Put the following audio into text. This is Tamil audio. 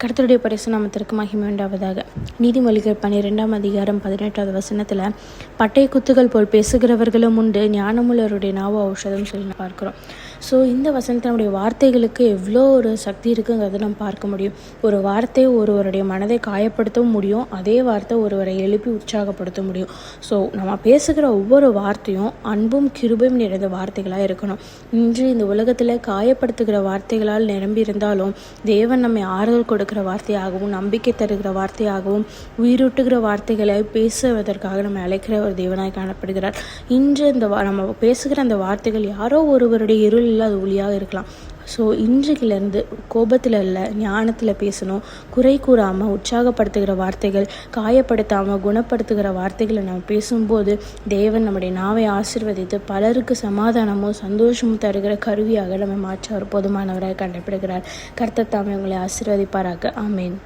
கர்த்தருடைய பரிசு நாமத்திற்கு மகிமை உண்டாவதாக. நீதிமொழிகள் 12ஆம் அதிகாரம் 18வது வசனத்தில், பட்டை குத்துகள் போல் பேசுகிறவர்களும் உண்டு, ஞானமுள்ளவருடைய நாவு ஔஷதம் சொல்லி பார்க்குறோம். ஸோ இந்த வசனத்தில் நம்முடைய வார்த்தைகளுக்கு எவ்வளோ ஒரு சக்தி இருக்குங்கிறத நம்ம பார்க்க முடியும். ஒரு வார்த்தை ஒருவருடைய மனதை காயப்படுத்தவும் முடியும், அதே வார்த்தை ஒருவரை எழுப்பி உற்சாகப்படுத்த முடியும். ஸோ நம்ம பேசுகிற ஒவ்வொரு வார்த்தையும் அன்பும் கிருபையும் நிறைந்த வார்த்தைகளாக இருக்கணும். இன்று இந்த உலகத்தில் காயப்படுத்துகிற வார்த்தைகளால் நிரம்பி இருந்தாலும் தேவன் நம்மை ஆறுதல் கொடுக்கிற வார்த்தையாகவும் நம்பிக்கை தருகிற வார்த்தையாகவும் உயிரூட்டுகிற வார்த்தைகளை பேசுவதற்காக நம்ம அழைக்கிற ஒரு தேவனாய் காணப்படுகிறார். இன்று நம்ம பேசுகிற அந்த வார்த்தைகள் யாரோ ஒருவருடைய இருளில் அது ஒளியாக இருக்கலாம். ஸோ இன்றைக்கிலேருந்து கோபத்தில் இல்லை, ஞானத்தில் பேசணும். குறை கூறாமல் உற்சாகப்படுத்துகிற வார்த்தைகள், காயப்படுத்தாமல் குணப்படுத்துகிற வார்த்தைகளை நம்ம பேசும்போது தேவன் நம்முடைய நாவை ஆசீர்வதித்து பலருக்கு சமாதானமும் சந்தோஷமும் தருகிற கருவியாக நம்ம மாற்ற ஒரு போதுமானவராக கண்டுபிடிக்கிறார். கர்த்தர் தாமே உங்களை ஆசீர்வதிப்பாராக. ஆமேன்.